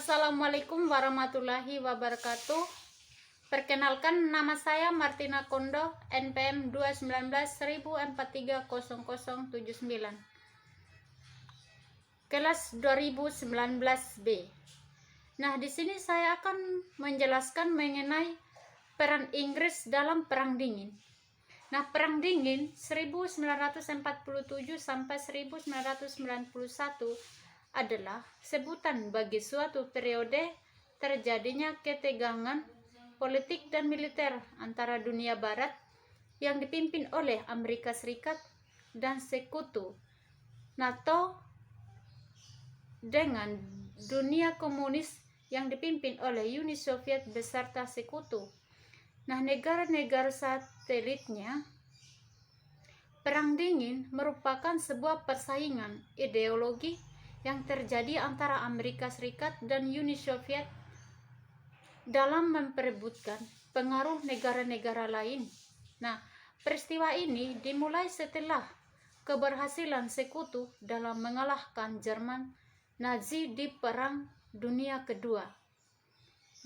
Assalamualaikum warahmatullahi wabarakatuh. Perkenalkan, nama saya Martina Kondo, NPM 219-1043-0079, kelas 2019B. Nah, di sini saya akan menjelaskan mengenai peran Inggris dalam Perang Dingin. Nah, Perang Dingin 1947 sampai 1991 adalah sebutan bagi suatu periode terjadinya ketegangan politik dan militer antara dunia barat yang dipimpin oleh Amerika Serikat dan sekutu NATO dengan dunia komunis yang dipimpin oleh Uni Soviet beserta sekutu. Nah, negara-negara satelitnya. Perang Dingin merupakan sebuah persaingan ideologi yang terjadi antara Amerika Serikat dan Uni Soviet dalam memperebutkan pengaruh negara-negara lain. Nah, peristiwa ini dimulai setelah keberhasilan sekutu dalam mengalahkan Jerman Nazi di Perang Dunia Kedua.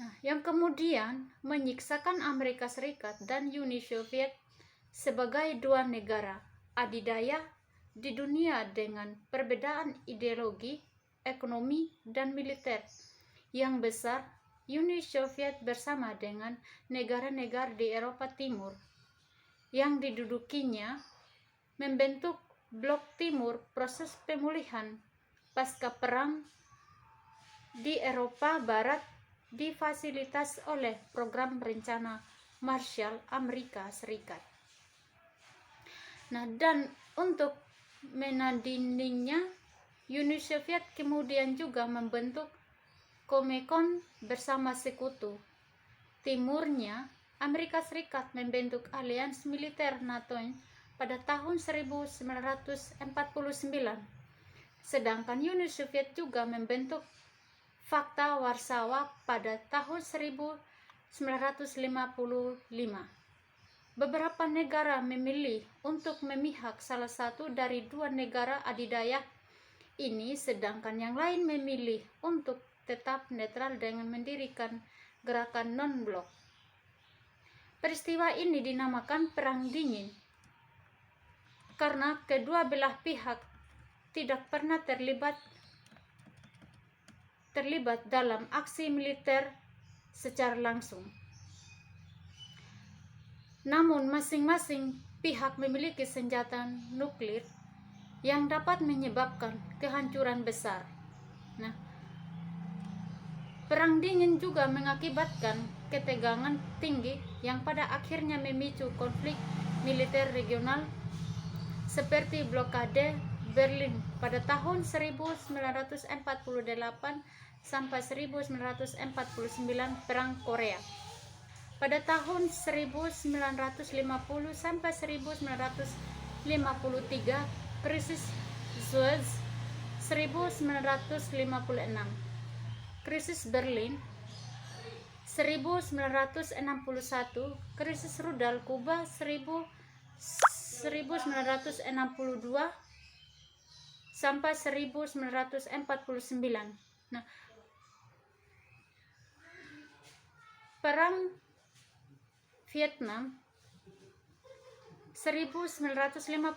Nah, yang kemudian menyiksakan Amerika Serikat dan Uni Soviet sebagai dua negara adidaya di dunia dengan perbedaan ideologi, ekonomi, dan militer yang besar. Uni Soviet bersama dengan negara-negara di Eropa Timur yang didudukinya membentuk Blok Timur. Proses pemulihan pasca perang di Eropa Barat difasilitas oleh program rencana Marshall Amerika Serikat. Nah, dan untuk menandinginya, Uni Soviet kemudian juga membentuk Comecon bersama sekutu. Timurnya, Amerika Serikat membentuk aliansi militer NATO pada tahun 1949. Sedangkan Uni Soviet juga membentuk Fakta Warsawa pada tahun 1955. Beberapa negara memilih untuk memihak salah satu dari dua negara adidaya ini, sedangkan yang lain memilih untuk tetap netral dengan mendirikan gerakan non-blok. Peristiwa ini dinamakan Perang Dingin karena kedua belah pihak tidak pernah terlibat dalam aksi militer secara langsung. Namun masing-masing pihak memiliki senjata nuklir yang dapat menyebabkan kehancuran besar. Nah, Perang Dingin juga mengakibatkan ketegangan tinggi yang pada akhirnya memicu konflik militer regional seperti blokade Berlin pada tahun 1948 sampai 1949, Perang Korea pada tahun 1950 sampai 1953, krisis Suez 1956, krisis Berlin 1961, krisis rudal Kuba 1962 sampai 1949. Nah, Perang Vietnam 1959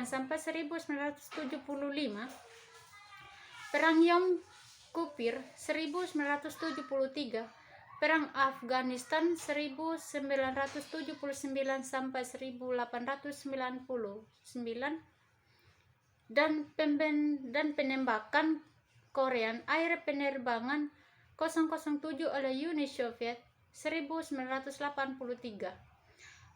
sampai 1975, Perang Yom Kippur 1973, Perang Afghanistan 1979 sampai 1899, dan penembakan Korean Air Penerbangan 007 oleh Uni Soviet 1983.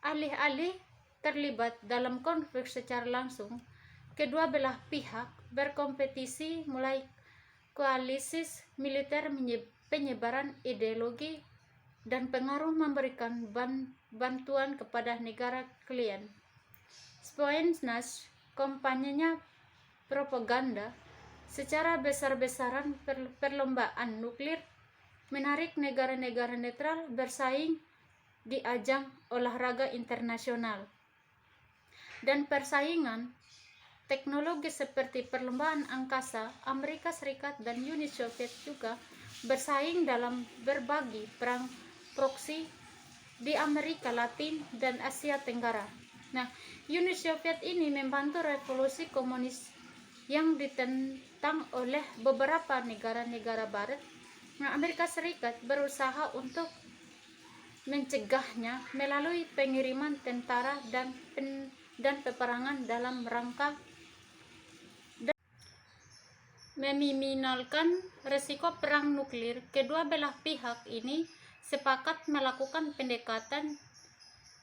Alih-alih terlibat dalam konflik secara langsung, kedua belah pihak berkompetisi mulai koalisi militer, penyebaran ideologi, dan pengaruh memberikan bantuan kepada negara klien. Spionas, kampanyenya propaganda secara besar-besaran, perlombaan nuklir, menarik negara-negara netral bersaing di ajang olahraga internasional, dan persaingan teknologi seperti perlombaan angkasa. Amerika Serikat dan Uni Soviet juga bersaing dalam berbagi perang proksi di Amerika Latin dan Asia Tenggara. Nah, Uni Soviet ini membantu revolusi komunis yang ditentang oleh beberapa negara-negara barat. Nah, Amerika Serikat berusaha untuk mencegahnya melalui pengiriman tentara dan peperangan dalam rangka meminimalkan resiko perang nuklir. Kedua belah pihak ini sepakat melakukan pendekatan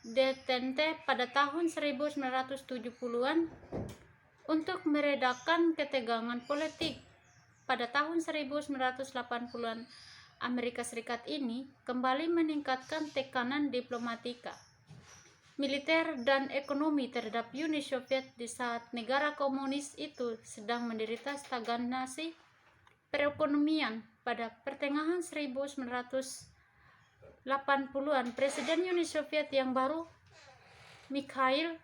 detente pada tahun 1970-an untuk meredakan ketegangan politik. Pada tahun 1980-an, Amerika Serikat ini kembali meningkatkan tekanan diplomatika, militer, dan ekonomi terhadap Uni Soviet di saat negara komunis itu sedang menderita stagnasi perekonomian. Pada pertengahan 1980-an, Presiden Uni Soviet yang baru, Mikhail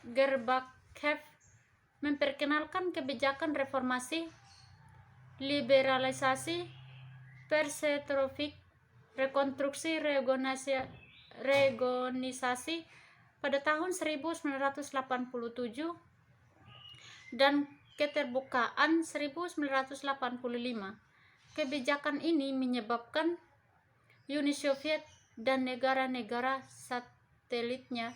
Gorbachev, memperkenalkan kebijakan reformasi, liberalisasi, perestroika, rekonstruksi, reorganisasi pada tahun 1987 dan keterbukaan 1985. Kebijakan ini menyebabkan Uni Soviet dan negara-negara satelitnya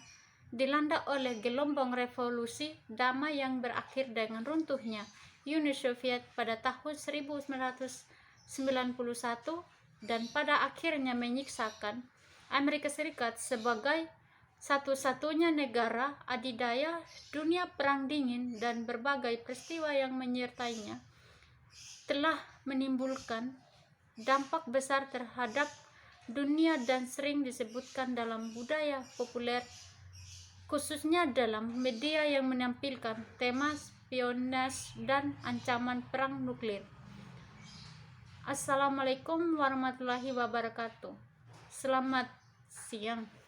dilanda oleh gelombang revolusi damai yang berakhir dengan runtuhnya Uni Soviet pada tahun 1991 dan pada akhirnya menyiksakan Amerika Serikat sebagai satu-satunya negara adidaya dunia. Perang dingin dan berbagai peristiwa yang menyertainya telah menimbulkan dampak besar terhadap dunia dan sering disebutkan dalam budaya populer, khususnya dalam media yang menampilkan tema spionase dan ancaman perang nuklir. Assalamualaikum warahmatullahi wabarakatuh. Selamat siang.